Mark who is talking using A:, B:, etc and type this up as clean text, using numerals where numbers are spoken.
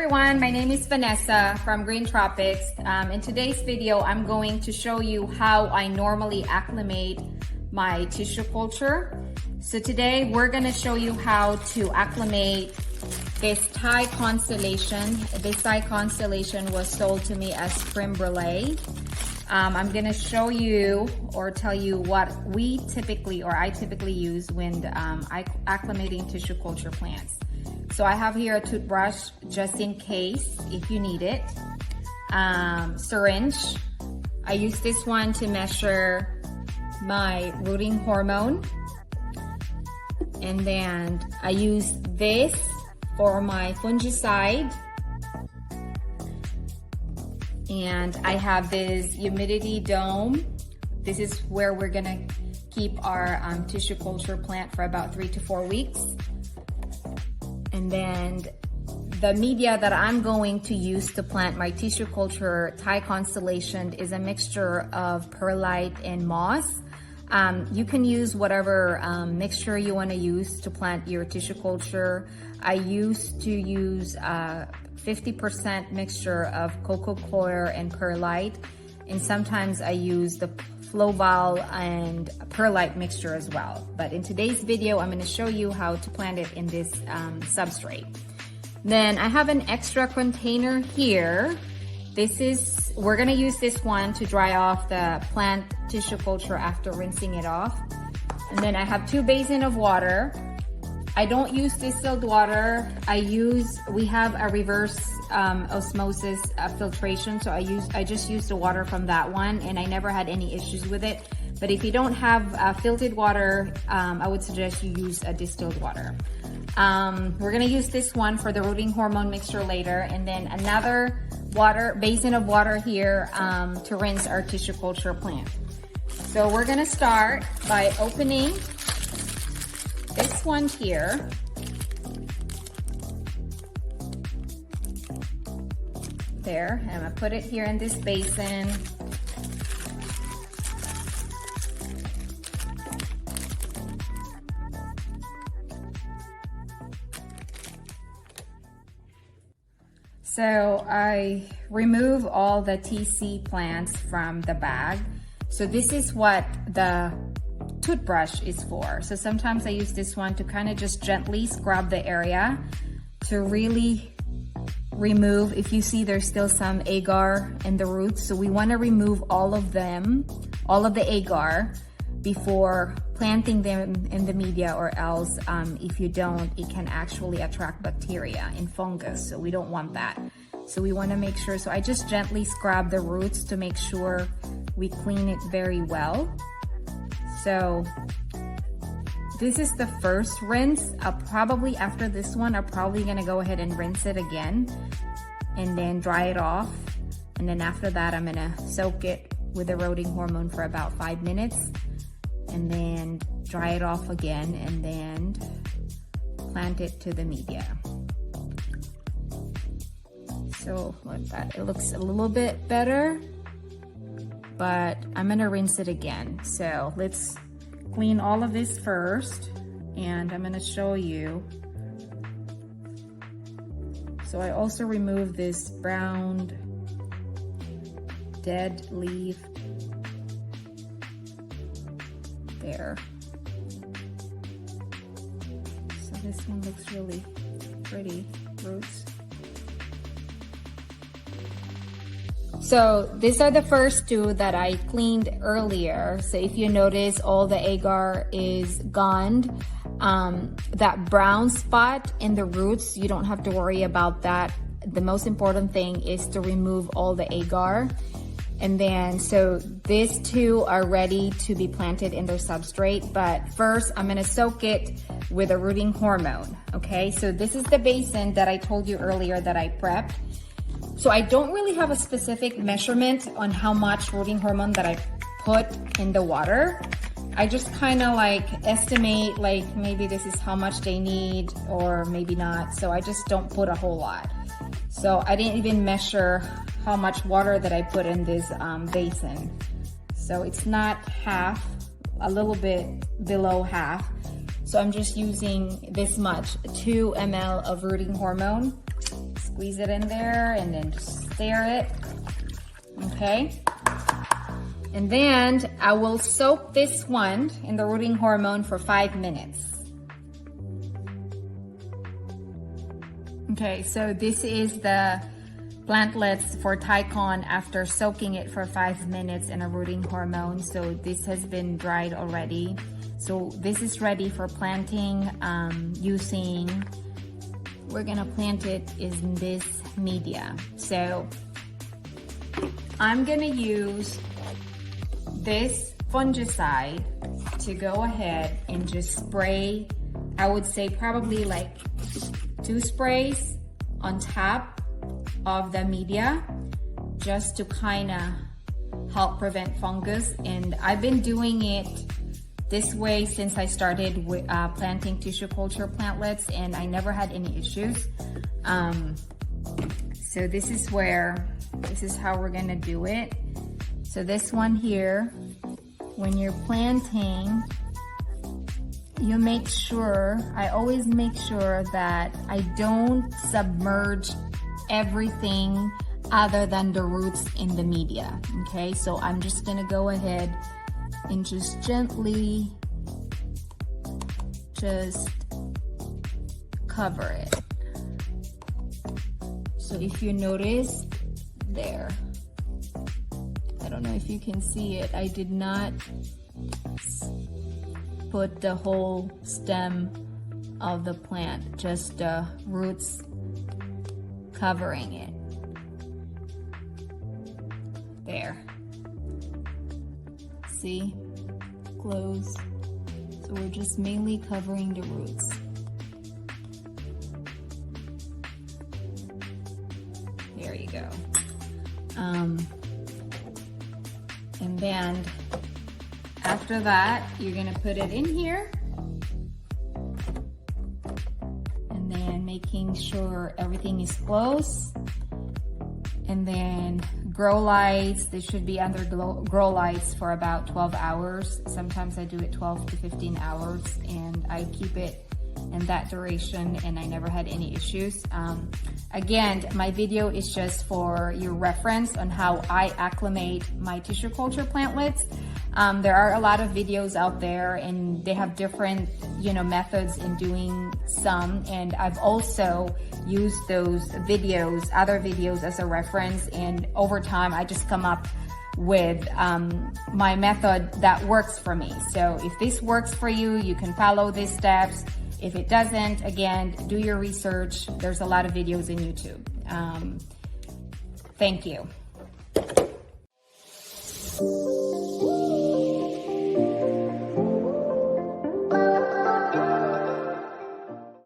A: everyone, my name is Vanessa from Green Tropics. In today's video, I'm going to show you how I normally acclimate my tissue culture. So today we're going to show you how to acclimate this Thai Constellation. This Thai Constellation was sold to me as creme brulee. I'm going to show you or tell you what we typically or I typically use when acclimating tissue culture plants. So I have here a toothbrush just in case if you need it. Syringe. I use this one to measure my rooting hormone. And then I use this for my fungicide. And I have this humidity dome. This is where we're gonna keep our tissue culture plant for about 3 to 4 weeks. And then the media that I'm going to use to plant my tissue culture Thai Constellation is a mixture of perlite and moss. You can use whatever mixture you want to use to plant your tissue culture. I used to use 50% mixture of cocoa coir and perlite, and sometimes I use the Floval and perlite mixture as well. But in today's video, I'm going to show you how to plant it in this substrate. Then I have an extra container here. We're going to use this one to dry off the plant tissue culture after rinsing it off. And then I have 2 basins of water. I don't use distilled water. We have a reverse osmosis filtration, so I just use the water from that one, and I never had any issues with it. But if you don't have filtered water, I would suggest you use a distilled water. We're gonna use this one for the rooting hormone mixture later, and then another basin of water here to rinse our tissue culture plant. So we're gonna start by opening this one here. There, I'm gonna put it here in this basin. So I remove all the TC plants from the bag. So this is what the toothbrush is for. So sometimes I use this one to kind of just gently scrub the area to really remove, if you see there's still some agar in the roots. So we want to remove all of them, all of the agar, before planting them in the media, or else if you don't, it can actually attract bacteria and fungus. So we don't want that. So we want to make sure, so I just gently scrub the roots to make sure we clean it very well. So this is the first rinse. Probably after this one, I'm probably gonna go ahead and rinse it again and then dry it off. And then after that, I'm gonna soak it with the rooting hormone for about 5 minutes and then dry it off again and then plant it to the media. So like that, it looks a little bit better, but I'm gonna rinse it again. So let's clean all of this first, and I'm gonna show you. So I also remove this brown dead leaf there. So this one looks really pretty, roots. So these are the first 2 that I cleaned earlier. So if you notice, all the agar is gone. That brown spot in the roots, you don't have to worry about that. The most important thing is to remove all the agar. And then, so these 2 are ready to be planted in their substrate. But first, I'm gonna soak it with a rooting hormone, okay? So this is the basin that I told you earlier that I prepped. So I don't really have a specific measurement on how much rooting hormone that I put in the water. I just kind of like estimate, like maybe this is how much they need or maybe not. So I just don't put a whole lot. So I didn't even measure how much water that I put in this basin. So it's not half, a little bit below half. So I'm just using this much, 2 ml of rooting hormone. squeeze it in there and then just stir it, okay? And then I will soak this one in the rooting hormone for 5 minutes. Okay, so this is the plantlets for Thai Con after soaking it for 5 minutes in a rooting hormone. So this has been dried already. So this is ready for planting we're gonna plant it in this media. So I'm gonna use this fungicide to go ahead and just spray, I would say probably like 2 sprays on top of the media, just to kind of help prevent fungus. And I've been doing it this way since I started with, planting tissue culture plantlets, and I never had any issues. So this is how we're gonna do it. So this one here, when you're planting, you make sure, I always make sure that I don't submerge everything other than the roots in the media, okay? So I'm just gonna go ahead and just gently just cover it. So if you notice there, I don't know if you can see it, I did not put the whole stem of the plant, just the roots covering it. There. See? Close. So we're just mainly covering the roots. There you go. And then after that, you're gonna put it in here. And then making sure everything is close. And then grow lights, they should be under grow lights for about 12 hours. Sometimes I do it 12 to 15 hours, and I keep it in that duration, and I never had any issues. Again, my video is just for your reference on how I acclimate my tissue culture plantlets. There are a lot of videos out there, and they have different, methods in doing some. And I've also used those videos, other videos as a reference. And over time, I just come up with my method that works for me. So if this works for you, you can follow these steps. If it doesn't, again, do your research. There's a lot of videos in YouTube. Thank you.